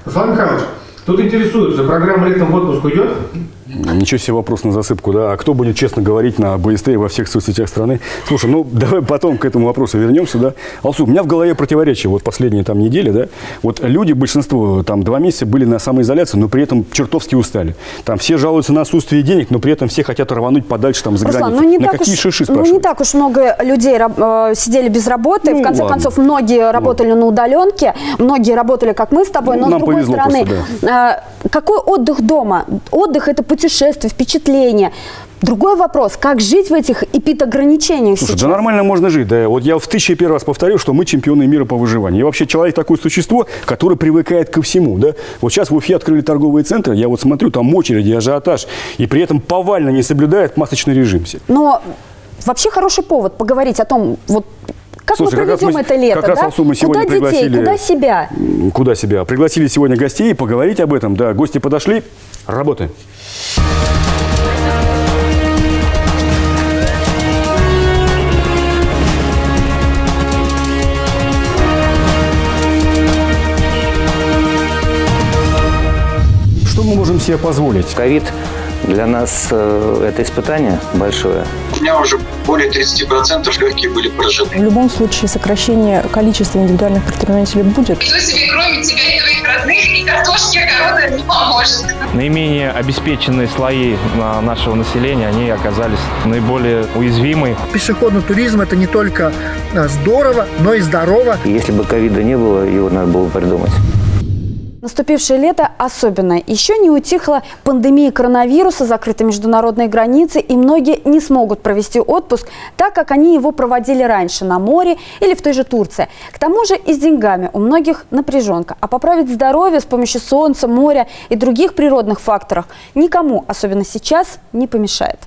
Руслан Михайлович, тут интересуются, программа «Летом в отпуск» уйдет? Ничего себе вопрос на засыпку, да? А кто будет честно говорить на БСТ и во всех соцсетях страны? Слушай, ну давай потом к этому вопросу вернемся, да? Алсу, у меня в голове противоречие вот последние там недели, да? Вот люди, большинство, там 2 месяца были на самоизоляции, но при этом чертовски устали. Там все жалуются на отсутствие денег, но при этом все хотят рвануть подальше там за границу. Ну, на какие шиши, спрашивают? Ну не так уж много людей сидели без работы. Ну, в конце концов, многие работали на удаленке, многие работали, как мы с тобой, но с другой стороны, просто, какой отдых дома? Отдых – это путешествие, впечатление. Другой вопрос, как жить в этих эпидограничениях сейчас? Да нормально можно жить. Да. Вот я в 1001 раз повторю, что мы чемпионы мира по выживанию. И вообще человек такое существо, которое привыкает ко всему. Да? Вот сейчас в Уфе открыли торговые центры, я вот смотрю, там очереди, ажиотаж, и при этом повально не соблюдает масочный режим. Но вообще хороший повод поговорить о том, вот, как мы проведем это лето, как раз, да? Алсу, мы сегодня куда детей, куда себя? Куда себя? Пригласили сегодня гостей поговорить об этом. Да, гости подошли. Работаем. Что мы можем себе позволить? Ковид для нас это испытание большое. У меня уже более 30% легкие были поражены. В любом случае сокращение количества индивидуальных предпринимателей будет. Кто себе, кроме тебя и твоих родных, и картошки, огорода не поможет. Наименее обеспеченные слои нашего населения, они оказались наиболее уязвимы. Пешеходный туризм – это не только здорово, но и здорово. Если бы ковида не было, его надо было придумать. Наступившее лето особенное. Еще не утихла пандемия коронавируса, закрыты международные границы, и многие не смогут провести отпуск так, как они его проводили раньше, на море или в той же Турции. К тому же и с деньгами у многих напряженка. А поправить здоровье с помощью солнца, моря и других природных факторов никому, особенно сейчас, не помешает.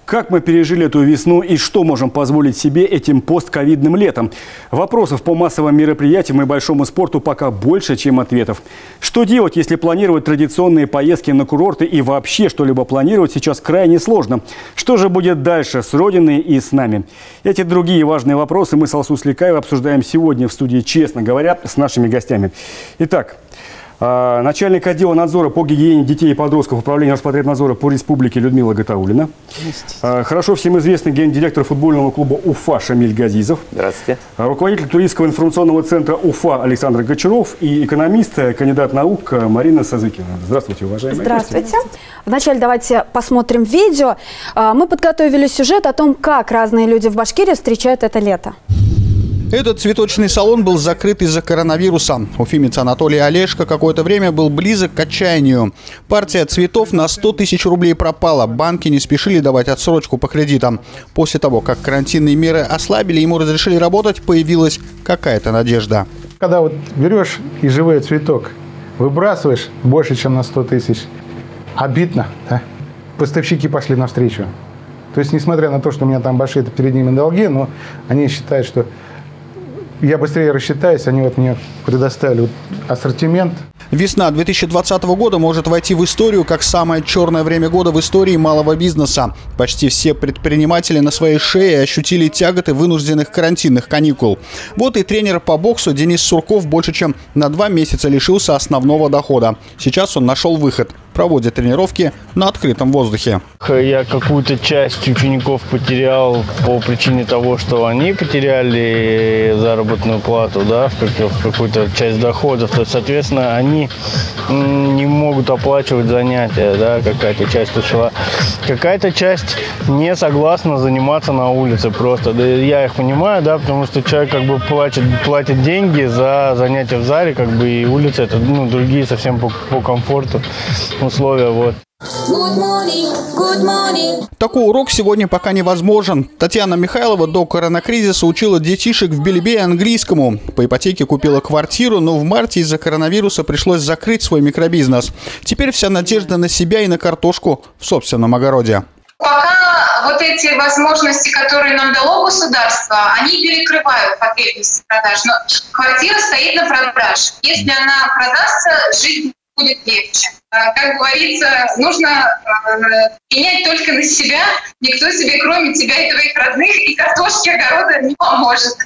Как мы пережили эту весну и что можем позволить себе этим постковидным летом? Вопросов по массовым мероприятиям и большому спорту пока больше, чем ответов. Что делать, если планировать традиционные поездки на курорты и вообще что-либо планировать сейчас крайне сложно? Что же будет дальше с Родиной и с нами? Эти другие важные вопросы мы с Алсу Сликаевой обсуждаем сегодня в студии «Честно говоря» с нашими гостями. Итак, начальник отдела надзора по гигиене детей и подростков Управления Роспотребнадзора по республике Людмила Гатауллина. Хорошо всем известный гендиректор футбольного клуба «Уфа» Шамиль Газизов. Здравствуйте. Руководитель туристского информационного центра «Уфа» Александр Гочаров и экономист, кандидат наук Марина Сазыкина. Здравствуйте, уважаемые Здравствуйте. Гости. Вначале давайте посмотрим видео. Мы подготовили сюжет о том, как разные люди в Башкирии встречают это лето. Этот цветочный салон был закрыт из-за коронавируса. Уфимец Анатолий Олешко какое-то время был близок к отчаянию. Партия цветов на 100 тысяч рублей пропала. Банки не спешили давать отсрочку по кредитам. После того, как карантинные меры ослабили, ему разрешили работать, появилась какая-то надежда. Когда вот берешь и живой цветок выбрасываешь больше, чем на 100 тысяч, обидно, да? Поставщики пошли навстречу. То есть, несмотря на то, что у меня там большие перед ними долги, но они считают, что я быстрее рассчитаюсь, они вот мне предоставили ассортимент. Весна 2020 года может войти в историю как самое черное время года в истории малого бизнеса. Почти все предприниматели на своей шее ощутили тяготы вынужденных карантинных каникул. Вот и тренер по боксу Денис Сурков больше чем на 2 месяца лишился основного дохода. Сейчас он нашел выход. Проводит тренировки на открытом воздухе. Я какую-то часть учеников потерял по причине того, что они потеряли заработную плату, да, в какую-то часть доходов. То есть, соответственно, они не могут оплачивать занятия, да, какая-то часть ушла. Какая-то часть не согласна заниматься на улице просто. Да, я их понимаю, да, потому что человек как бы платит деньги за занятия в зале, как бы, и улица это, ну, другие совсем по комфорту условия, вот. Такой урок сегодня пока невозможен. Татьяна Михайлова до коронакризиса учила детишек в Белебее английскому. По ипотеке купила квартиру, но в марте из-за коронавируса пришлось закрыть свой микробизнес. Теперь вся надежда на себя и на картошку в собственном огороде. Пока вот эти возможности, которые нам дало государство, они перекрывают потребности продаж. Но квартира стоит на продаже. Если она продастся, жить будет легче. Как говорится, нужно менять только на себя. Никто себе, кроме тебя и твоих родных, и картошки, огорода не поможет.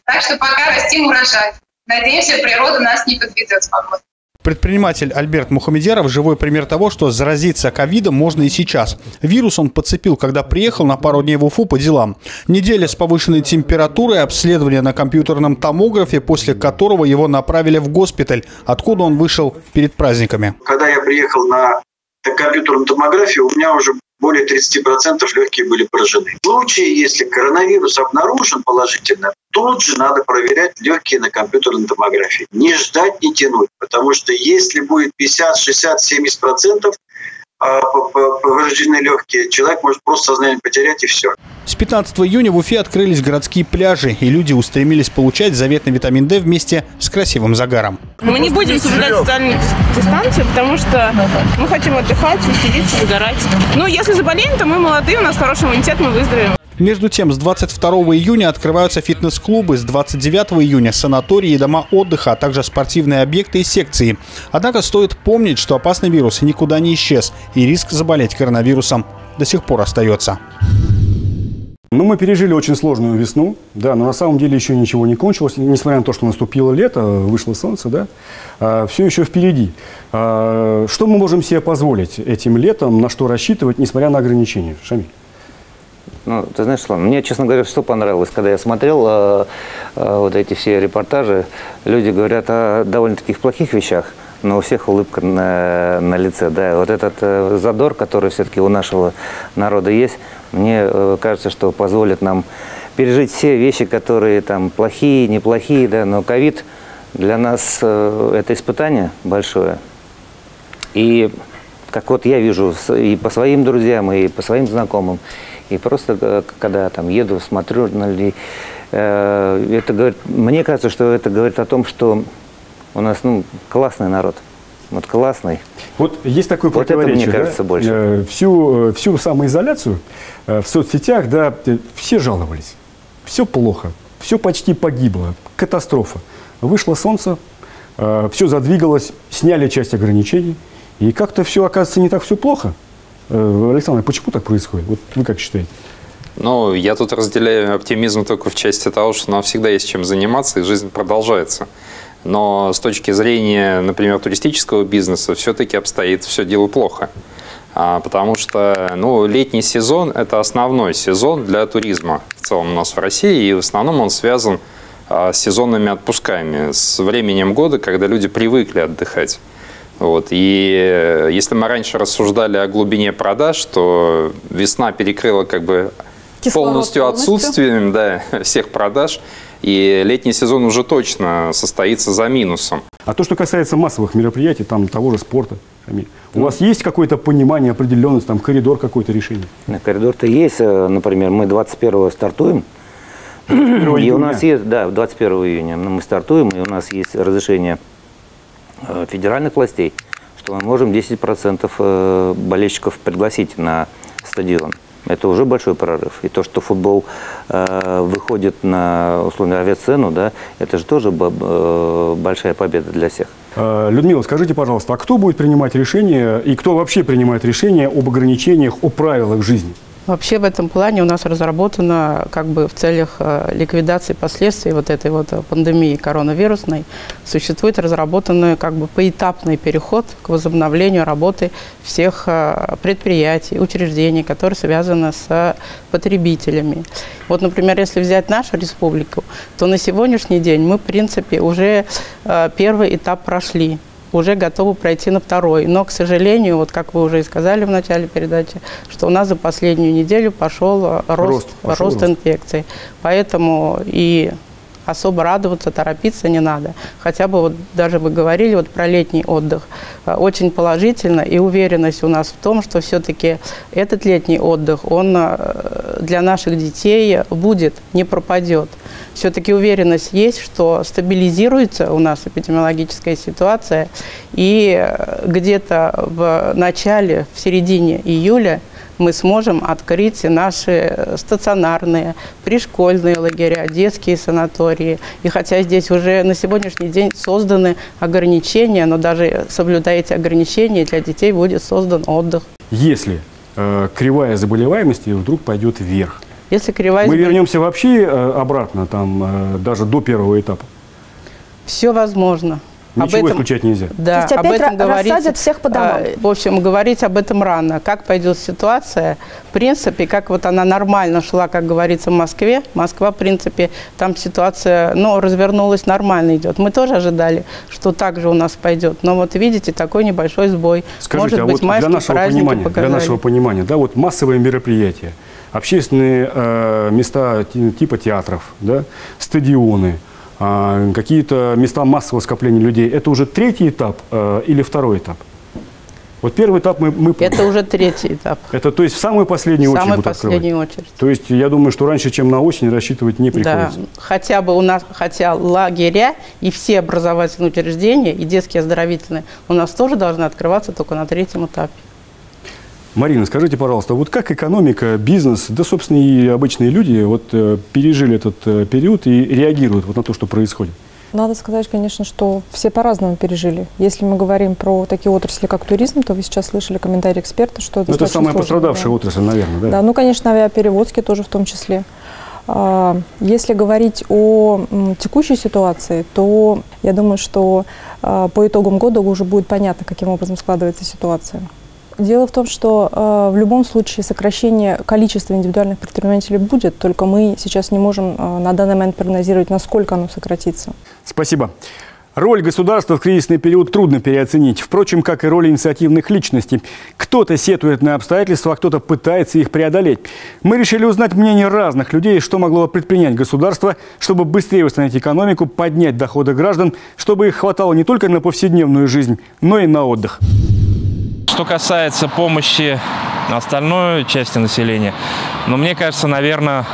Так что пока растим урожай. Надеемся, природа нас не подведет с погодой. Предприниматель Альберт Мухамедяров – живой пример того, что заразиться ковидом можно и сейчас. Вирус он подцепил, когда приехал на пару дней в Уфу по делам. Неделя с повышенной температурой, обследование на компьютерном томографе, после которого его направили в госпиталь, откуда он вышел перед праздниками. Когда я приехал на компьютерную томографию, у меня уже более 30% легкие были поражены. В случае, если коронавирус обнаружен положительно, тут же надо проверять легкие на компьютерной томографии. Не ждать, не тянуть, потому что если будет 50, 60, 70% повреждены легкие, человек может просто сознание потерять и все. С 15 июня в Уфе открылись городские пляжи, и люди устремились получать заветный витамин D вместе с красивым загаром. Мы не будем соблюдать социальную дистанцию, потому что мы хотим отдыхать, веселиться, загорать. Ну, если заболеем, то мы молодые, у нас хороший иммунитет, мы выздоровеем. Между тем, с 22 июня открываются фитнес-клубы, с 29 июня санатории и дома отдыха, а также спортивные объекты и секции. Однако стоит помнить, что опасный вирус никуда не исчез, и риск заболеть коронавирусом до сих пор остается. Ну, мы пережили очень сложную весну, да, но на самом деле еще ничего не кончилось. Несмотря на то, что наступило лето, вышло солнце, да, все еще впереди. Что мы можем себе позволить этим летом, на что рассчитывать, несмотря на ограничения? Шамиль. Ну, ты знаешь, Слава, мне, честно говоря, что понравилось, когда я смотрел вот эти все репортажи, люди говорят о довольно таких плохих вещах, но у всех улыбка на лице, да. Вот этот задор, который все-таки у нашего народа есть, мне кажется, что позволит нам пережить все вещи, которые там плохие, неплохие, да, но ковид для нас это испытание большое. И как вот я вижу и по своим друзьям, и по своим знакомым, и просто, когда там еду, смотрю, это говорит, мне кажется, что это говорит о том, что у нас классный народ. Вот классный. Вот есть такое противоречие. Вот это, мне кажется, больше. Всю самоизоляцию в соцсетях, да, все жаловались. Все плохо, все почти погибло, катастрофа. Вышло солнце, все задвигалось, сняли часть ограничений. И как-то все, оказывается, не так все плохо. Александр, почему так происходит? Вот вы как считаете? Ну, я тут разделяю оптимизм только в части того, что нам всегда есть чем заниматься, и жизнь продолжается. Но с точки зрения, например, туристического бизнеса, все-таки обстоит все дело плохо. Потому что летний сезон – это основной сезон для туризма в целом у нас в России, и в основном он связан с сезонными отпусками, с временем года, когда люди привыкли отдыхать. Вот. И если мы раньше рассуждали о глубине продаж, то весна перекрыла как бы полностью отсутствием, да, всех продаж, и летний сезон уже точно состоится за минусом. А то, что касается массовых мероприятий, там того же спорта, у вас есть какое-то понимание, определенность, там коридор какой-то решение? Коридор-то есть, например, мы 21-го стартуем, и у нас есть, да, 21 июня мы стартуем, и у нас есть разрешение федеральных властей, что мы можем 10% болельщиков пригласить на стадион. Это уже большой прорыв. И то, что футбол выходит на условную авиасцену, да, это же тоже большая победа для всех. Людмила, скажите, пожалуйста, а кто будет принимать решения и кто вообще принимает решения об ограничениях, о правилах жизни? Вообще в этом плане у нас разработано как бы в целях ликвидации последствий вот этой вот пандемии коронавирусной существует разработанный как бы поэтапный переход к возобновлению работы всех предприятий, учреждений, которые связаны с потребителями. Вот, например, если взять нашу республику, то на сегодняшний день мы, в принципе, уже первый этап прошли. Уже готовы пройти на второй. Но, к сожалению, вот как вы уже и сказали в начале передачи, что у нас за последнюю неделю пошел рост инфекций. Поэтому и особо радоваться, торопиться не надо. Хотя бы вот даже вы говорили вот про летний отдых. Очень положительно и уверенность у нас в том, что все-таки этот летний отдых, он для наших детей будет, не пропадет. Все-таки уверенность есть, что стабилизируется у нас эпидемиологическая ситуация, и где-то в начале, в середине июля мы сможем открыть наши стационарные, пришкольные лагеря, детские санатории. И хотя здесь уже на сегодняшний день созданы ограничения, но даже соблюдая эти ограничения, для детей будет создан отдых. Если кривая заболеваемости вдруг пойдет вверх, если кривая мы вернемся вообще обратно, там, даже до первого этапа? Все возможно. Ничего исключать нельзя. Да, то есть опять рассадят всех по домам. В общем, говорить об этом рано. Как пойдет ситуация, в принципе, как вот она нормально шла, как говорится, в Москве. Москва, в принципе, там ситуация, развернулась, нормально идет. Мы тоже ожидали, что так же у нас пойдет. Но вот видите, такой небольшой сбой. Скажите, Может быть, вот для нашего понимания, да, вот массовые мероприятия, общественные места типа театров, да, стадионы, какие-то места массового скопления людей, это уже третий этап или второй этап? Вот первый этап мы это уже третий этап. Это то есть в самую последнюю очередь будут открывать? В самую последнюю очередь. То есть я думаю, что раньше, чем на осень, рассчитывать не приходится. Да, хотя бы у нас, лагеря и все образовательные учреждения, и детские оздоровительные, у нас тоже должны открываться только на третьем этапе. Марина, скажите, пожалуйста, вот как экономика, бизнес, да, собственно, и обычные люди вот пережили этот период и реагируют вот на то, что происходит? Надо сказать, конечно, что все по-разному пережили. Если мы говорим про такие отрасли, как туризм, то вы сейчас слышали комментарии экспертов, что это самая пострадавшая отрасль, наверное, да? Да, конечно, авиаперевозки тоже в том числе. Если говорить о текущей ситуации, то я думаю, что по итогам года уже будет понятно, каким образом складывается ситуация. Дело в том, что в любом случае сокращение количества индивидуальных предпринимателей будет, только мы сейчас не можем на данный момент прогнозировать, насколько оно сократится. Спасибо. Роль государства в кризисный период трудно переоценить, впрочем, как и роль инициативных личностей. Кто-то сетует на обстоятельства, а кто-то пытается их преодолеть. Мы решили узнать мнение разных людей, что могло бы предпринять государство, чтобы быстрее восстановить экономику, поднять доходы граждан, чтобы их хватало не только на повседневную жизнь, но и на отдых. Что касается помощи остальной части населения, мне кажется, наверное,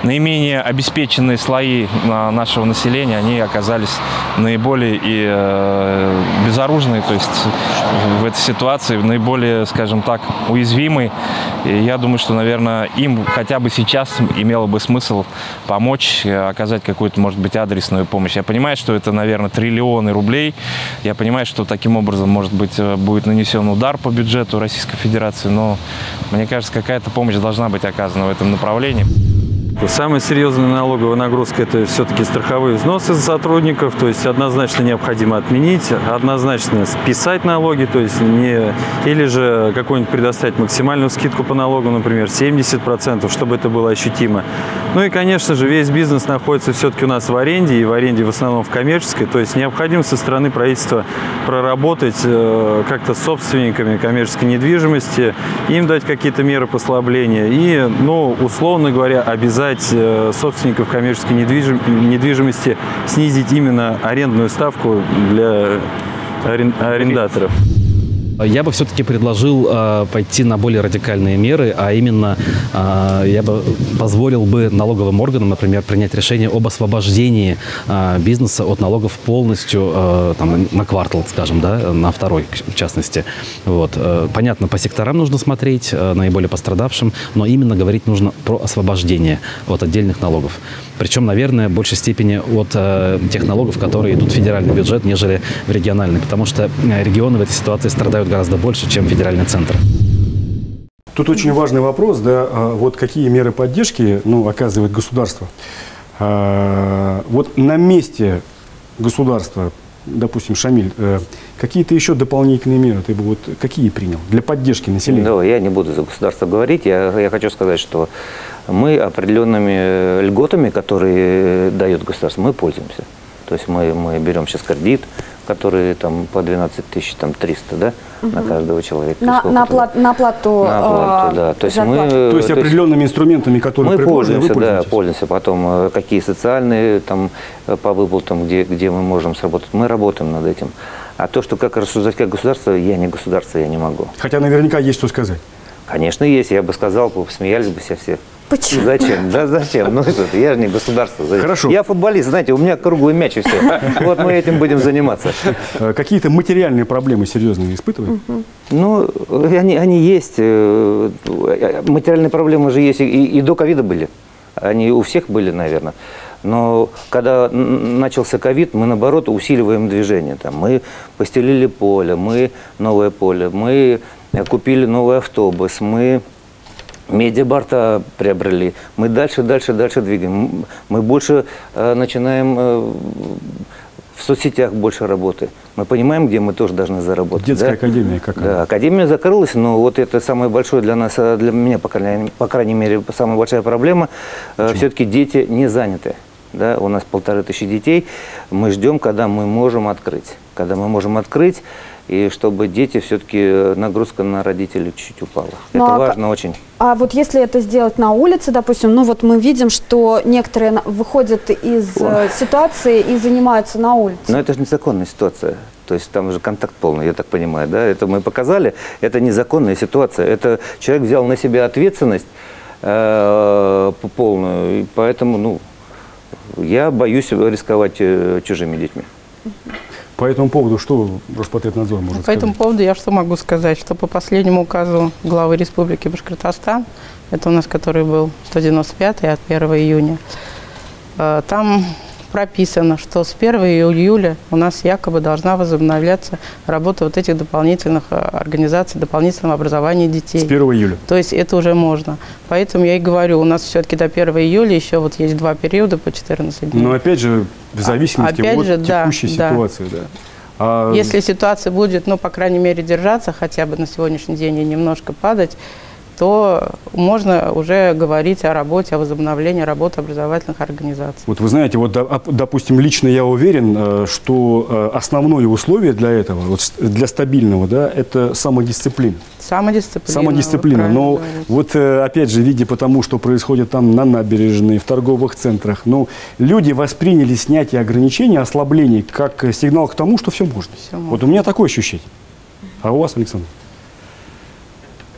наименее обеспеченные слои нашего населения, они оказались наиболее безоружные, то есть в этой ситуации наиболее, скажем так, уязвимые. И я думаю, что, наверное, им хотя бы сейчас имело бы смысл помочь, оказать какую-то, может быть, адресную помощь. Я понимаю, что это, наверное, триллионы рублей. Я понимаю, что таким образом, может быть, будет нанесен удар по бюджету Российской Федерации, но мне кажется, какая-то помощь должна быть оказана в этом направлении. Самая серьезная налоговая нагрузка – это все-таки страховые взносы за сотрудников, то есть однозначно необходимо отменить, однозначно списать налоги, то есть или же какую-нибудь предоставить максимальную скидку по налогу, например, 70%, чтобы это было ощутимо. Ну и, конечно же, весь бизнес находится все-таки у нас в аренде, и в аренде в основном в коммерческой, то есть необходимо со стороны правительства проработать как-то с собственниками коммерческой недвижимости, им дать какие-то меры послабления и, условно говоря, обязать собственников коммерческой недвижимости снизить именно арендную ставку для арендаторов. Я бы все-таки предложил пойти на более радикальные меры, а именно я бы позволил бы налоговым органам, например, принять решение об освобождении бизнеса от налогов полностью на квартал, скажем, да, на второй, в частности. Вот. Понятно, по секторам нужно смотреть, наиболее пострадавшим, но именно говорить нужно про освобождение от отдельных налогов. Причем, наверное, в большей степени от тех налогов, которые идут в федеральный бюджет, нежели в региональный, потому что регионы в этой ситуации страдают гораздо больше, чем федеральный центр. Тут очень важный вопрос, да, вот какие меры поддержки, оказывает государство. Вот на месте государства, допустим, Шамиль, какие-то еще дополнительные меры ты бы какие принял для поддержки населения? Да, я не буду за государство говорить, я хочу сказать, что мы определенными льготами, которые дает государство, мы пользуемся. То есть мы берем сейчас кредит, который там по 12 300, да, на каждого человека. На оплату, да. То есть определенными инструментами, которые мы пользуемся. Потом какие социальные там по выплатам, где мы можем сработать, мы работаем над этим. А то, что как рассуждать как государство, я не государство, я не могу. Хотя наверняка есть что сказать. Конечно, есть. Я бы сказал, смеялись бы все. Почему? Зачем? Да зачем? Я же не государство. Хорошо. Я футболист, знаете, у меня круглый мяч и все. Вот мы этим будем заниматься. Какие-то материальные проблемы серьезные испытываем? Они есть. Материальные проблемы же есть и до ковида были. Они у всех были, наверное. Но когда начался ковид, мы, наоборот, усиливаем движение. Мы постелили поле, новое поле, мы купили новый автобус, мы медиаборта приобрели. Мы дальше двигаем. Мы больше начинаем В соцсетях больше работы. Мы понимаем, где мы тоже должны заработать. Детская да? академия какая? Да, академия закрылась, но вот это самое большое для нас, для меня, по крайней мере, самая большая проблема. Все-таки дети не заняты. Да? У нас 1500 детей. Мы ждем, когда мы можем открыть. Когда мы можем открыть, и чтобы дети, все-таки нагрузка на родителей чуть-чуть упала. Ну, это важно очень. А вот если это сделать на улице, допустим, ну вот мы видим, что некоторые выходят из ситуации и занимаются на улице. Но это же незаконная ситуация. То есть там же контакт полный, я так понимаю, да? Это мы показали, это незаконная ситуация. Это человек взял на себя ответственность полную, и поэтому, ну, я боюсь рисковать чужими детьми. По этому поводу что Роспотребнадзор может сказать? По этому поводу я что могу сказать, что по последнему указу главы Республики Башкортостан, это у нас который был 195 от 1 июня, там прописано, что с 1 июля у нас якобы должна возобновляться работа вот этих дополнительных организаций, дополнительного образования детей. С 1 июля? То есть это уже можно. Поэтому я и говорю, у нас все-таки до 1 июля еще вот есть 2 периода по 14 дней. Но опять же, в зависимости от текущей ситуации. Да. Если ситуация будет, ну, по крайней мере, держаться хотя бы на сегодняшний день и немножко падать, то можно уже говорить о работе, о возобновлении работы образовательных организаций. Вот вы знаете, вот, допустим, лично я уверен, что основное условие для этого, вот, для стабильного, да, это самодисциплина. Самодисциплина. Но вот опять же, видя по тому, что происходит там на набережной, в торговых центрах, ну, люди восприняли снятие ограничений, ослаблений, как сигнал к тому, что все можно. Вот у меня такое ощущение. А у вас, Александр?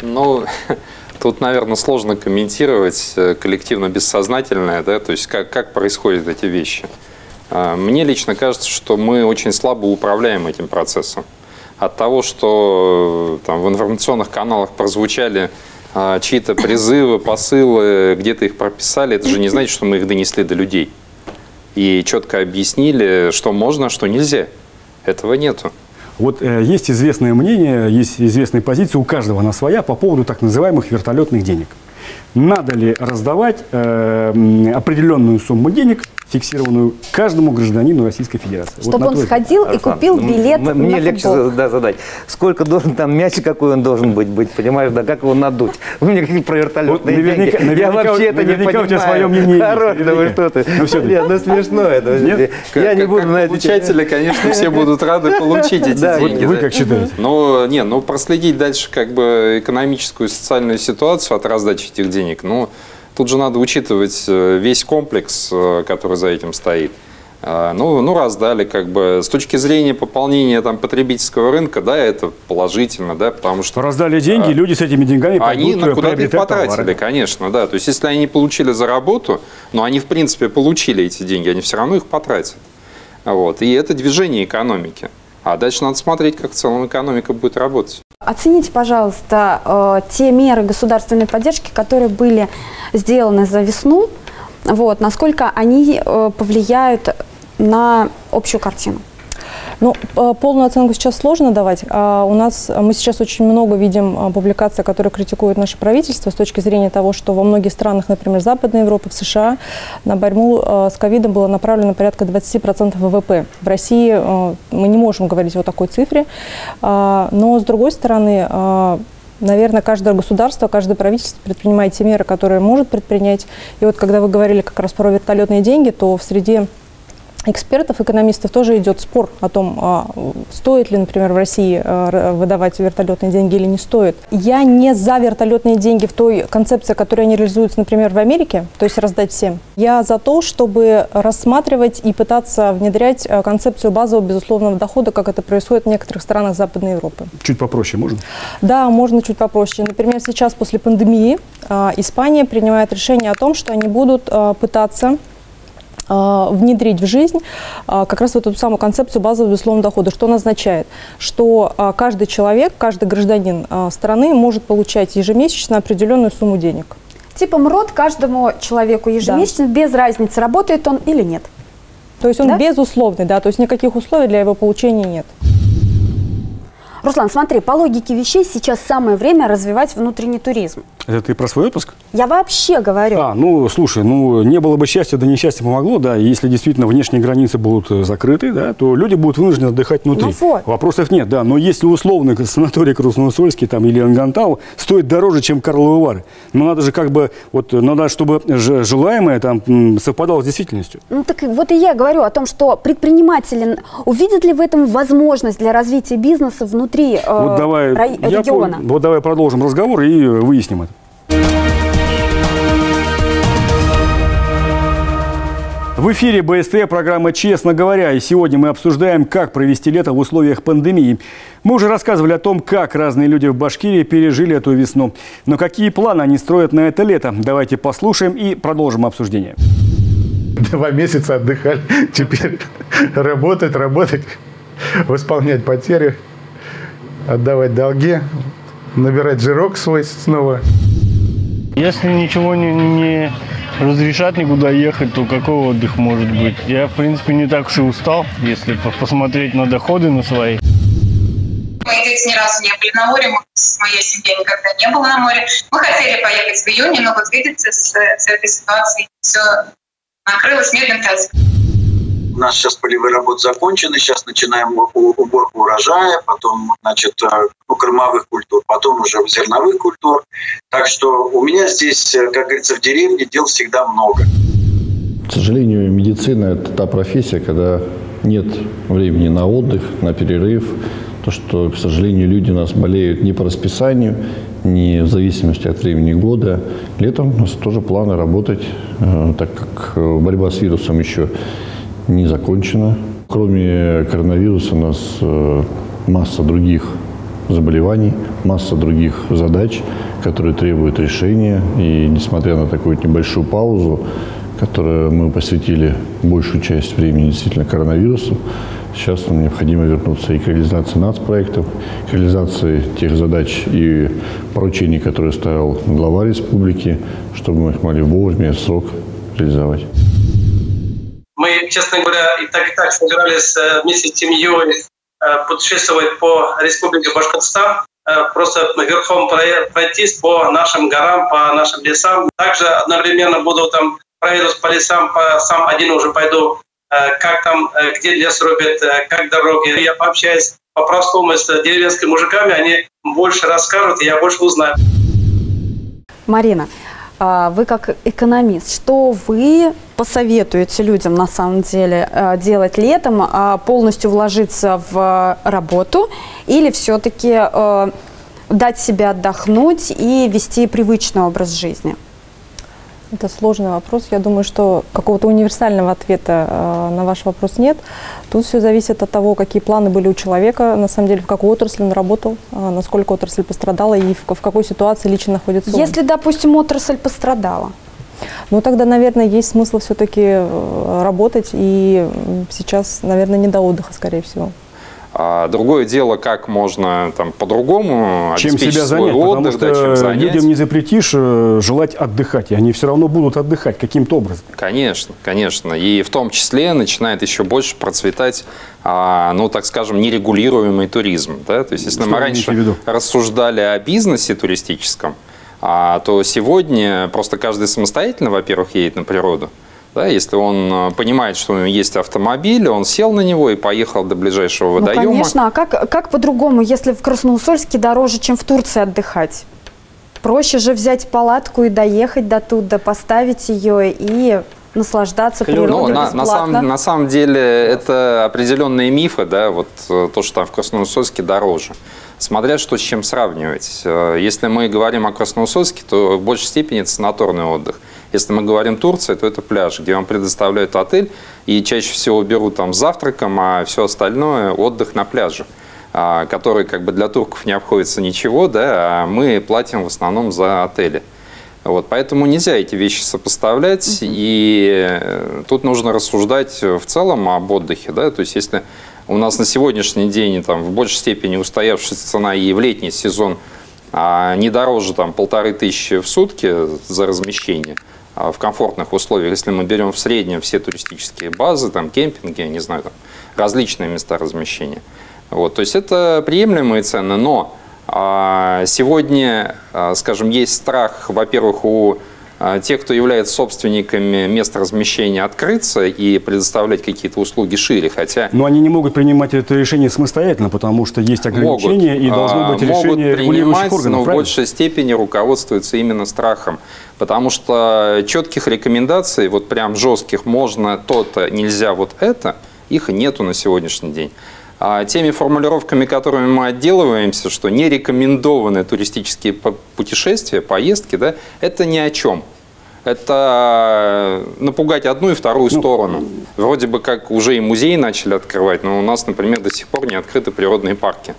Ну, тут, наверное, сложно комментировать коллективно-бессознательное, да, то есть как происходят эти вещи. Мне лично кажется, что мы очень слабо управляем этим процессом. От того, что там в информационных каналах прозвучали чьи-то призывы, посылы, где-то их прописали, это же не значит, что мы их донесли до людей. И четко объяснили, что можно, а что нельзя. Этого нету. Вот есть известное мнение, есть известная позиция, у каждого она своя, по поводу так называемых вертолетных денег. Надо ли раздавать определенную сумму денег, фиксированную каждому гражданину Российской Федерации? Чтобы он сходил и купил билет на футбол. Мне легче задать. Сколько должен там мяч, какой он должен быть, понимаешь, да, как его надуть? Вы мне говорите про вертолетные деньги. Я вообще это не понимаю. У тебя свое мнение Хорош, да вы что ты. Нет, ну смешно это. Я не буду на это. Получатели, конечно, все будут рады получить эти деньги. Вы как считаете? Ну, проследить дальше как бы экономическую и социальную ситуацию от раздачи этих денег, ну, тут же надо учитывать весь комплекс, который за этим стоит. Ну, раздали, как бы, с точки зрения пополнения там потребительского рынка, да, это положительно, да, потому что... Раздали деньги, люди с этими деньгами они куда-то их потратили, конечно, да, то есть если они получили за работу, но они, в принципе, получили эти деньги, они все равно их потратят. Вот, и это движение экономики. А дальше надо смотреть, как в целом экономика будет работать. Оцените, пожалуйста, те меры государственной поддержки, которые были сделаны за весну, вот, насколько они повлияют на общую картину. Ну, полную оценку сейчас сложно давать. Мы сейчас очень много видим публикаций, которые критикуют наше правительство с точки зрения того, что во многих странах, например, Западной Европы, в США, на борьбу с ковидом было направлено порядка 20% ВВП. В России мы не можем говорить о такой цифре, но, с другой стороны, наверное, каждое государство, каждое правительство предпринимает те меры, которые может предпринять. И вот когда вы говорили как раз про вертолетные деньги, то в среде экспертов, экономистов тоже идет спор о том, стоит ли, например, в России выдавать вертолетные деньги или не стоит. Я не за вертолетные деньги в той концепции, которая они реализуются, например, в Америке, то есть раздать всем. Я за то, чтобы рассматривать и пытаться внедрять концепцию базового безусловного дохода, как это происходит в некоторых странах Западной Европы. Чуть попроще можно? Да, можно чуть попроще. Например, сейчас после пандемии Испания принимает решение о том, что они будут пытаться внедрить в жизнь как раз вот эту самую концепцию базового безусловного дохода. Что она означает? Что каждый человек, каждый гражданин страны может получать ежемесячно определенную сумму денег. Типа МРОД каждому человеку ежемесячно, да, без разницы, работает он или нет. То есть он безусловный, да, то есть никаких условий для его получения нет. Руслан, смотри, по логике вещей сейчас самое время развивать внутренний туризм. Это ты про свой отпуск? Я вообще говорю. Ну, слушай, не было бы счастья, да несчастье помогло, да. Если действительно внешние границы будут закрыты, да, то люди будут вынуждены отдыхать внутри. Вопросов нет, да. Но если условный санаторий Красноусольский там или Ангантау стоит дороже, чем Карловы Вары, но надо же надо, чтобы желаемое там совпадало с действительностью. Ну, так вот и я говорю о том, что предприниматели увидят ли в этом возможность для развития бизнеса внутри региона? Вот давай продолжим разговор и выясним это. В эфире БСТ, программа «Честно говоря», и сегодня мы обсуждаем, как провести лето в условиях пандемии. Мы уже рассказывали о том, как разные люди в Башкирии пережили эту весну. Но какие планы они строят на это лето? Давайте послушаем и продолжим обсуждение. 2 месяца отдыхали, теперь работать, восполнять потери, отдавать долги, набирать жирок свой снова. Если ничего не разрешат никуда ехать, то какой отдых может быть? Я, в принципе, не так уж и устал, если посмотреть на доходы на свои. Мои дети ни разу не были на море, моя семья никогда не была на море. Мы хотели поехать в июне, но вот видите, с этой ситуацией все накрылось медным тазиком. У нас сейчас полевые работы закончены, сейчас начинаем уборку урожая, потом, кормовых культур, потом уже зерновых культур. Так что у меня здесь, как говорится, в деревне дел всегда много. К сожалению, медицина – это та профессия, когда нет времени на отдых, на перерыв. То, что, к сожалению, люди у нас болеют не по расписанию, не в зависимости от времени года. Летом у нас тоже планы работать, так как борьба с вирусом еще не закончена. Кроме коронавируса у нас масса других заболеваний, масса других задач, которые требуют решения. И несмотря на такую небольшую паузу, которую мы посвятили большую часть времени действительно коронавирусу, сейчас нам необходимо вернуться и к реализации нацпроектов, к реализации тех задач и поручений, которые ставил глава республики, чтобы мы их могли вовремя в срок реализовать. Мы, честно говоря, и так собирались вместе с семьей путешествовать по республике Башкортостан, просто верхом пройтись по нашим горам, по нашим лесам. Также одновременно буду там проехать по лесам, сам один уже пойду, как там, где лес рубят, как дороги. Я пообщаюсь по-простому с деревенскими мужиками, они больше расскажут, и я больше узнаю. Марина, вы как экономист, что вы посоветуете людям на самом деле делать летом, полностью вложиться в работу или все-таки дать себе отдохнуть и вести привычный образ жизни? Это сложный вопрос. Я думаю, что какого-то универсального ответа на ваш вопрос нет. Тут все зависит от того, какие планы были у человека, на самом деле, в какой отрасли он работал, насколько отрасль пострадала и в какой ситуации лично находится он. Если, допустим, отрасль пострадала? Ну, тогда, наверное, есть смысл все-таки работать, и сейчас, наверное, не до отдыха, скорее всего. А другое дело, как можно там по-другому обеспечить себя свой занять, отдых, потому что чем занять. Людям не запретишь желать отдыхать, и они все равно будут отдыхать каким-то образом. Конечно, конечно. И в том числе начинает еще больше процветать, так скажем, нерегулируемый туризм. Да? То есть, если мы раньше рассуждали о бизнесе туристическом, то сегодня просто каждый самостоятельно, во-первых, едет на природу. Да, если он понимает, что у него есть автомобиль, он сел на него и поехал до ближайшего водоема. Ну, конечно. А как по-другому, если в Красноусольске дороже, чем в Турции отдыхать? Проще же взять палатку и доехать до туда, поставить ее и наслаждаться природой бесплатно. На самом деле это определенные мифы, да, вот то, что там в Красноусольске дороже. Смотря что с чем сравнивать. Если мы говорим о Красноусольске, то в большей степени это санаторный отдых. Если мы говорим Турция, то это пляж, где вам предоставляют отель и чаще всего берут там завтраком, а все остальное отдых на пляже, который как бы для турков не обходится ничего, да, а мы платим в основном за отели. Вот, поэтому нельзя эти вещи сопоставлять, и тут нужно рассуждать в целом об отдыхе, да, то есть если у нас на сегодняшний день там, в большей степени устоявшаяся цена и в летний сезон не дороже там 1500 в сутки за размещение, в комфортных условиях, если мы берем в среднем все туристические базы, там кемпинги, я не знаю, там, различные места размещения. Вот, то есть это приемлемые цены, но Сегодня, скажем, есть страх, во-первых, у тех, кто является собственниками мест размещения, открыться и предоставлять какие-то услуги шире, хотя... Но они не могут принимать это решение самостоятельно, потому что есть ограничения и должно быть решение регулирующих органов. Но в большей степени руководствуются именно страхом, потому что четких рекомендаций, вот прям жестких, можно то-то, нельзя вот это, их нету на сегодняшний день. А теми формулировками, которыми мы отделываемся, что не рекомендованы туристические путешествия, поездки, да, это ни о чем. Это напугать одну и вторую сторону. Вроде бы как уже и музеи начали открывать, но у нас, например, до сих пор не открыты природные парки.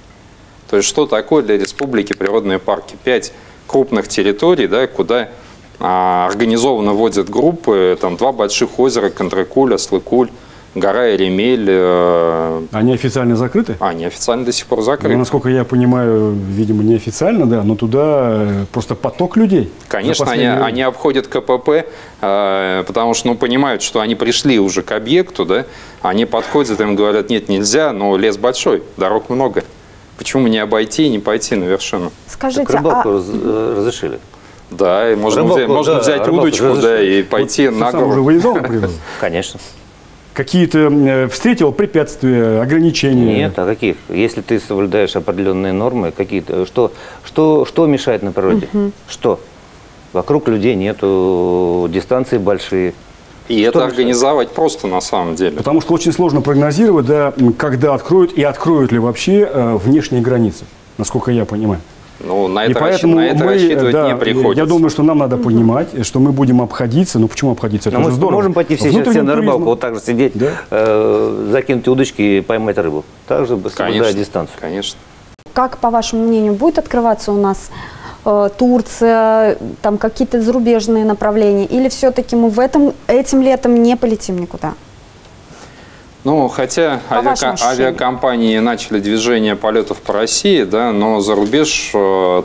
То есть что такое для республики природные парки? 5 крупных территорий, да, куда организованно водят группы, там 2 больших озера, Кандрыкуль, Аслыкуль, гора Эремель. Они официально закрыты? Они официально до сих пор закрыты. Ну, насколько я понимаю, видимо, неофициально, да, но туда просто поток людей. Конечно, они обходят КПП, потому что понимают, что они пришли уже к объекту, да, они подходят, им говорят, нет, нельзя, но лес большой, дорог много. Почему не обойти и не пойти на вершину? Скажите, рыбалку разрешили? Да, и можно взять удочку, да, и пойти на гору. Сам уже выезжал на природу? Конечно. Какие-то встретил препятствия, ограничения? Нет, а каких? Если ты соблюдаешь определенные нормы, какие-то, что мешает на природе? Что? Вокруг людей нету, дистанции большие. И это организовать просто на самом деле. Потому что очень сложно прогнозировать, да, когда откроют и откроют ли вообще внешние границы, насколько я понимаю. Ну, на это рассчитывать не приходится. Я думаю, что нам надо понимать, что мы будем обходиться. Ну, почему обходиться? Это же здорово. Можем пойти все на рыбалку, вот так же сидеть, закинуть удочки и поймать рыбу. Так же, соблюдая дистанцию. Конечно. Как, по вашему мнению, будет открываться у нас Турция, там какие-то зарубежные направления? Или все-таки мы этим летом не полетим никуда? Ну, хотя авиакомпании начали движение полетов по России, да, но за рубеж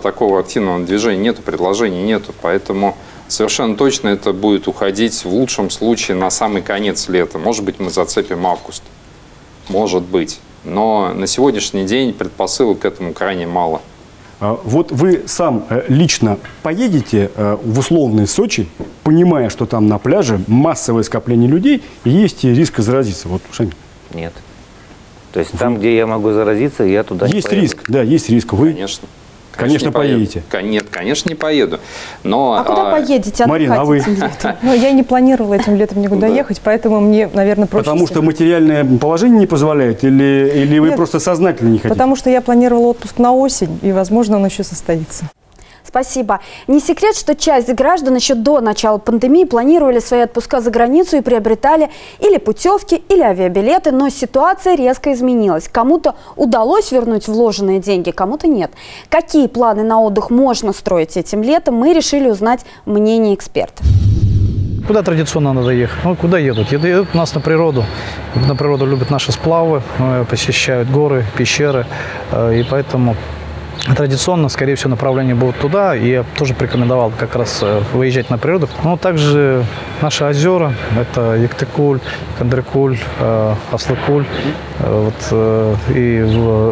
такого активного движения нету, предложений нету, поэтому совершенно точно это будет уходить в лучшем случае на самый конец лета. Может быть, мы зацепим август, может быть, но на сегодняшний день предпосылок к этому крайне мало. Вот вы сам лично поедете в условный Сочи, понимая, что там на пляже массовое скопление людей и есть риск заразиться? Вот, Шамиль. Нет. То есть там, где я могу заразиться, я туда не поеду. Есть риск, да, есть риск. Вы, конечно поедете. Нет, конечно, не поеду. Но, а куда поедете? Марина, а вы? Ну, я не планировала этим летом никуда ехать, поэтому мне, наверное, проще. Потому что материальное положение не позволяет? Или вы просто сознательно не хотите? Потому что я планировала отпуск на осень, и, возможно, он еще состоится. Спасибо. Не секрет, что часть граждан еще до начала пандемии планировали свои отпуска за границу и приобретали или путевки, или авиабилеты, но ситуация резко изменилась. Кому-то удалось вернуть вложенные деньги, кому-то нет. Какие планы на отдых можно строить этим летом, мы решили узнать мнение экспертов. Куда традиционно надо ехать? Ну, куда едут? Едут у нас на природу. На природу любят наши сплавы, посещают горы, пещеры, и поэтому... Традиционно, скорее всего, направления будут туда, и я тоже порекомендовал как раз выезжать на природу. Но также наши озера, это Ектыкуль, Кандрыкуль, Аслыкуль, и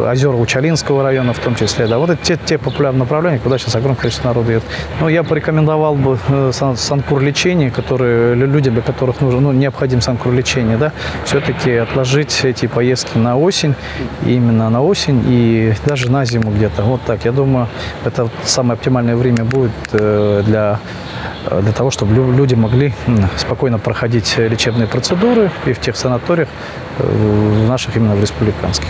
озера Учалинского района в том числе. Да, вот это те популярные направления, куда сейчас огромное количество народу едет. Но я порекомендовал бы санкур лечение, люди, для которых необходим санкур лечение, да, все-таки отложить эти поездки на осень, именно на осень и даже на зиму где-то. Вот так, я думаю, это самое оптимальное время будет для того, чтобы люди могли спокойно проходить лечебные процедуры и в тех санаториях наших, именно в республиканских.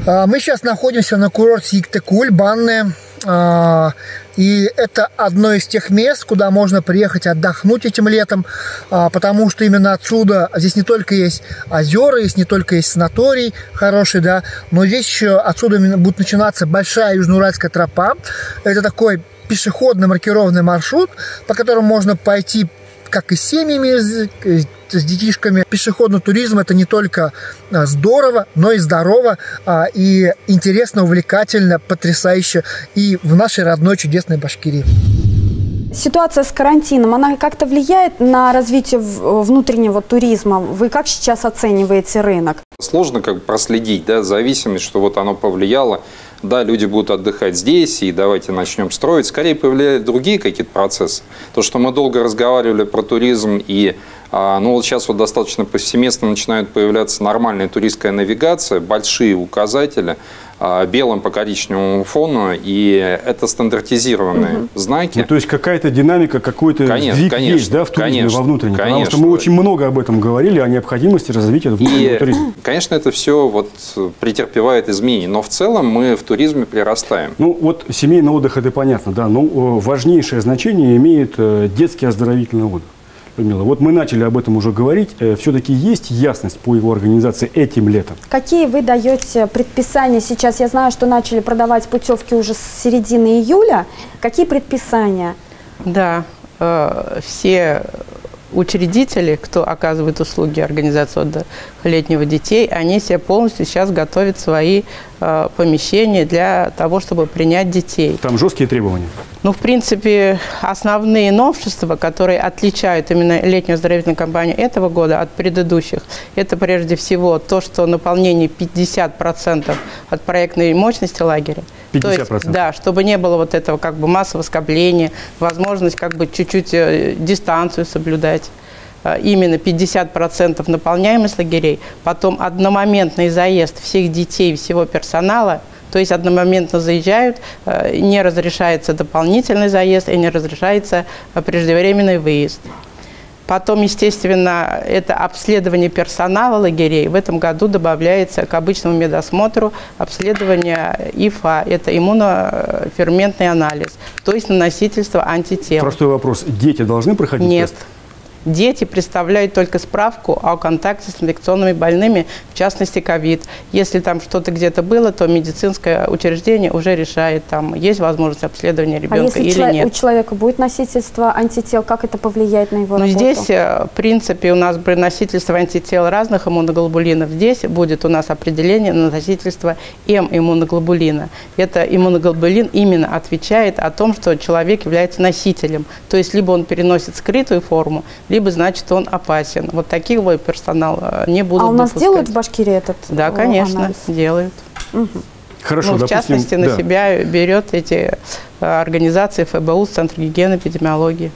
Мы сейчас находимся на курорте Ектыкуль, банное. И это одно из тех мест, куда можно приехать отдохнуть этим летом, потому что именно отсюда, здесь не только есть озера, здесь не только есть санаторий хороший, да, но здесь еще отсюда будет начинаться большая южноуральская тропа. Это такой пешеходный маркированный маршрут, по которому можно пойти как и с семьями, с детишками. Пешеходный туризм – это не только здорово, но и здорово, и интересно, увлекательно, потрясающе и в нашей родной чудесной Башкирии. Ситуация с карантином, она как-то влияет на развитие внутреннего туризма? Вы как сейчас оцениваете рынок? Сложно проследить, да, зависимость, что вот оно повлияло. да, люди будут отдыхать здесь, и давайте начнем строить. Скорее повлияют другие какие-то процессы. То, что мы долго разговаривали про туризм, и ну, вот сейчас вот достаточно повсеместно начинает появляться нормальная туристская навигация, большие указатели, белым по коричневому фону, и это стандартизированные знаки. Ну, то есть какая-то динамика, какой-то сдвиг есть, да, в туризме во внутреннем? Потому что мы очень много об этом говорили, о необходимости развития внутреннего туризма. Конечно, это все вот претерпевает изменения, но в целом мы в туризме прирастаем. Ну, вот семейный отдых, это понятно, да, но важнейшее значение имеет детский оздоровительный отдых. Людмила, вот мы начали об этом уже говорить. Все-таки есть ясность по его организации этим летом? Какие вы даете предписания сейчас? Я знаю, что начали продавать путевки уже с середины июля. Какие предписания? Да, все учредители, кто оказывает услуги организации отдыха летнего детей, они себе полностью сейчас готовят свои помещения для того, чтобы принять детей. Там жесткие требования? Ну, в принципе, основные новшества, которые отличают именно летнюю оздоровительную кампанию этого года от предыдущих, это прежде всего то, что наполнение 50% от проектной мощности лагеря. 50%? То есть, да, чтобы не было вот этого как бы массового скопления, возможность как бы чуть-чуть дистанцию соблюдать. Именно 50% наполняемость лагерей, потом одномоментный заезд всех детей, всего персонала, то есть одномоментно заезжают, не разрешается дополнительный заезд и не разрешается преждевременный выезд. Потом, естественно, это обследование персонала лагерей. В этом году добавляется к обычному медосмотру обследование ИФА, это иммуноферментный анализ, то есть на носительство антител. Простой вопрос, дети должны проходить тест? Нет. Дети представляют только справку о контакте с инфекционными больными, в частности, ковид. Если там что-то где-то было, то медицинское учреждение уже решает, там есть возможность обследования ребенка или нет. У человека будет носительство антител, как это повлияет на его работу? Здесь, в принципе, у нас при носительстве антител разных иммуноглобулинов. Здесь будет у нас определение на носительство М-иммуноглобулина. Это иммуноглобулин именно отвечает о том, что человек является носителем. То есть, либо он переносит скрытую форму, либо, значит, он опасен. Вот таких вот персонал не будут допускать. А у нас делают в Башкирии этот Да, конечно, анализ? Делают. Угу. Хорошо, ну, в допустим, частности, на себя берет эти организации ФБУ, Центр гигиены, эпидемиологии.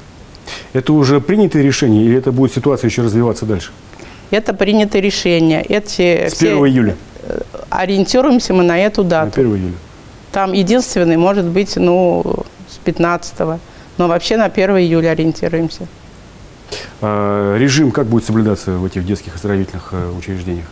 Это уже принятые решения или это будет ситуация еще развиваться дальше? Это принятые решения. Эти с 1 июля? Ориентируемся мы на эту дату. На 1 июля. Там единственный может быть, ну, с 15-го. Но вообще на 1 июля ориентируемся. Режим как будет соблюдаться в этих детских оздоровительных учреждениях?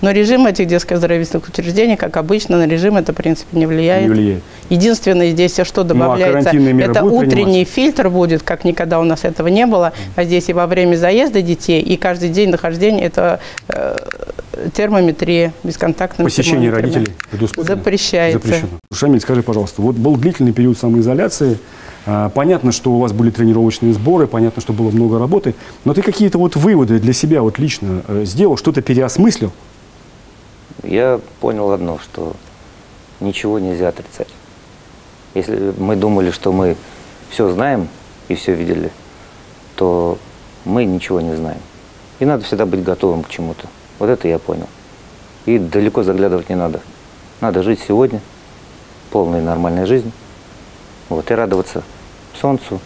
Но режим этих детских оздоровительных учреждений, как обычно, на режим это, в принципе, не влияет. Не влияет. Единственное, здесь что добавляется, это утренний фильтр будет, как никогда у нас этого не было. А здесь и во время заезда детей, и каждый день нахождения, это термометрия, бесконтактная. Посещение родителей запрещается. Запрещено. Шамиль, скажи, пожалуйста, вот был длительный период самоизоляции. Понятно, что у вас были тренировочные сборы, понятно, что было много работы, но ты какие-то вот выводы для себя вот лично сделал, что-то переосмыслил? Я понял одно, что ничего нельзя отрицать. Если мы думали, что мы все знаем и все видели, то мы ничего не знаем. И надо всегда быть готовым к чему-то. Вот это я понял. И далеко заглядывать не надо. Надо жить сегодня, полной нормальной жизнью. Вот, и радоваться солнцу,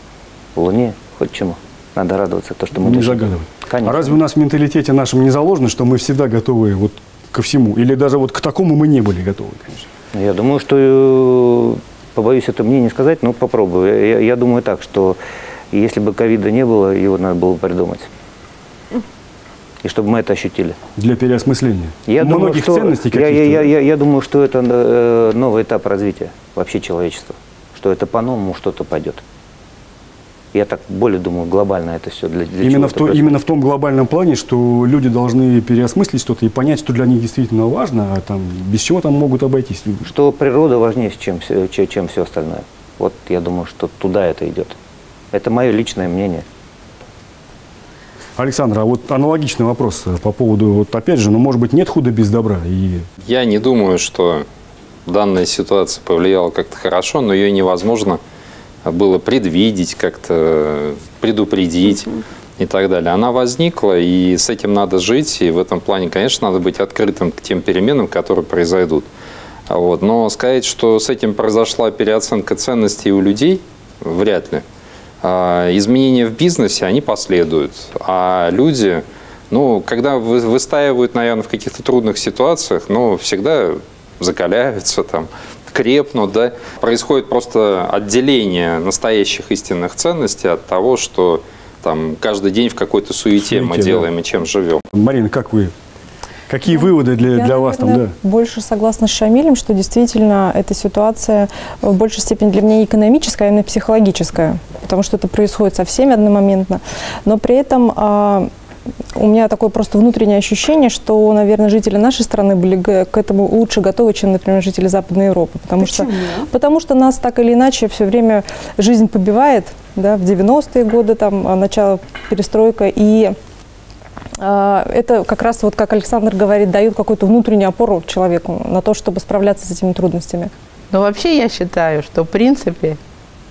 луне, хоть чему. Надо радоваться то, что мы не загадывать. Конечно. А разве у нас в менталитете нашем не заложено, что мы всегда готовы вот ко всему? Или даже вот к такому мы не были готовы, конечно? Я думаю, что, побоюсь это мнение сказать, но попробую. Я думаю так, что если бы ковида не было, его надо было придумать. И чтобы мы это ощутили. Для переосмысления. Я думаю, многих что, ценностей я думаю, что это новый этап развития вообще человечества. Что это по-новому что-то пойдет. Я так более думаю, глобально это все. Именно в том глобальном плане, что люди должны переосмыслить что-то и понять, что для них действительно важно, а там, без чего там могут обойтись. Что природа важнее, чем все остальное. Вот я думаю, что туда это идет. Это мое личное мнение. Александр, а вот аналогичный вопрос по поводу, вот опять же, ну, может быть, нет худа без добра? Я не думаю, что данная ситуация повлияла как-то хорошо, но ее невозможно было предвидеть, как-то предупредить и так далее. Она возникла, и с этим надо жить, и в этом плане, конечно, надо быть открытым к тем переменам, которые произойдут. Вот. Но сказать, что с этим произошла переоценка ценностей у людей, вряд ли. Изменения в бизнесе, они последуют. А люди, ну, когда выстаивают, наверное, в каких-то трудных ситуациях, ну, всегда закаляются, там, крепнут, да. Происходит просто отделение настоящих истинных ценностей от того, что там каждый день в какой-то суете мы делаем, да, и чем живем. Марина, как вы? Какие выводы для вас там? Да? Больше согласна с Шамилем, что действительно эта ситуация в большей степени для меня экономическая, а именно психологическая, потому что это происходит со всеми одномоментно. Но при этом у меня такое просто внутреннее ощущение, что, наверное, жители нашей страны были к этому лучше готовы, чем, например, жители Западной Европы. Потому что нас так или иначе все время жизнь побивает, да, в 90-е годы, там, начало перестройка, и это как раз, вот как Александр говорит, дает какую-то внутреннюю опору человеку на то, чтобы справляться с этими трудностями. Но вообще я считаю, что в принципе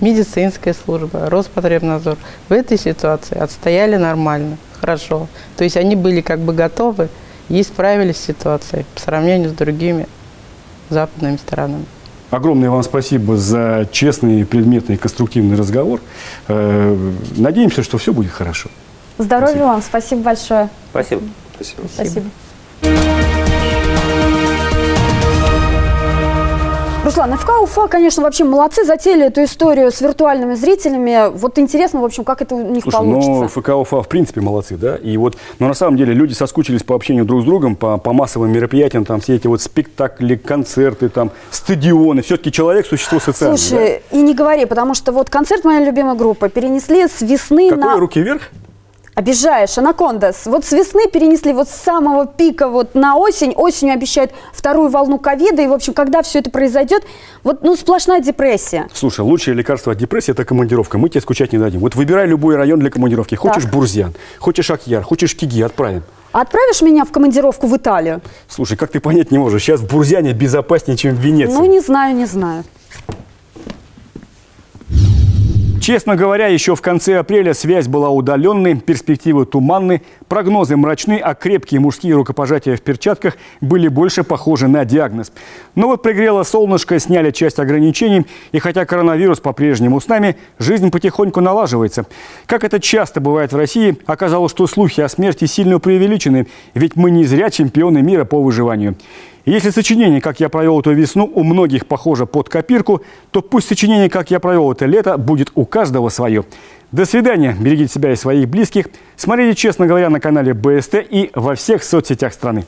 медицинская служба, Роспотребнадзор в этой ситуации отстояли нормально, хорошо. То есть они были как бы готовы и справились с ситуацией по сравнению с другими западными странами. Огромное вам спасибо за честный, предметный, конструктивный разговор. Надеемся, что все будет хорошо. Здоровья вам, спасибо большое. Спасибо. Спасибо. Руслан, ФК Уфа, конечно, вообще молодцы, затеяли эту историю с виртуальными зрителями. Вот интересно, в общем, как это у них получится. Ну, ФК Уфа, в принципе, молодцы, да. И вот, но на самом деле люди соскучились по общению друг с другом, по массовым мероприятиям, там все эти вот спектакли, концерты, там, стадионы. Все-таки человек – существо социальное. Слушай, да? И не говори, потому что вот концерт моей любимой группы перенесли с весны на… Какой, руки вверх? Обижаешь, Анакондас. Вот с весны перенесли вот с самого пика вот на осень. Осенью обещают вторую волну ковида. И, в общем, когда все это произойдет, вот, ну, сплошная депрессия. Слушай, лучшее лекарство от депрессии – это командировка. Мы тебе скучать не дадим. Вот выбирай любой район для командировки. Хочешь Бурзян, хочешь Акьяр, хочешь Киги, отправим. Отправишь меня в командировку в Италию? Слушай, как ты понять не можешь, сейчас в Бурзяне безопаснее, чем в Венеции. Ну, не знаю, не знаю. Честно говоря, еще в конце апреля связь была удаленной, перспективы туманны, прогнозы мрачны, а крепкие мужские рукопожатия в перчатках были больше похожи на диагноз. Но вот пригрело солнышко, сняли часть ограничений, и хотя коронавирус по-прежнему с нами, жизнь потихоньку налаживается. Как это часто бывает в России, оказалось, что слухи о смерти сильно преувеличены, ведь мы не зря чемпионы мира по выживанию. Если сочинение «Как я провел эту весну» у многих похоже под копирку, то пусть сочинение «Как я провел это лето» будет у каждого свое. До свидания. Берегите себя и своих близких. Смотрите, честно говоря, на канале БСТ и во всех соцсетях страны.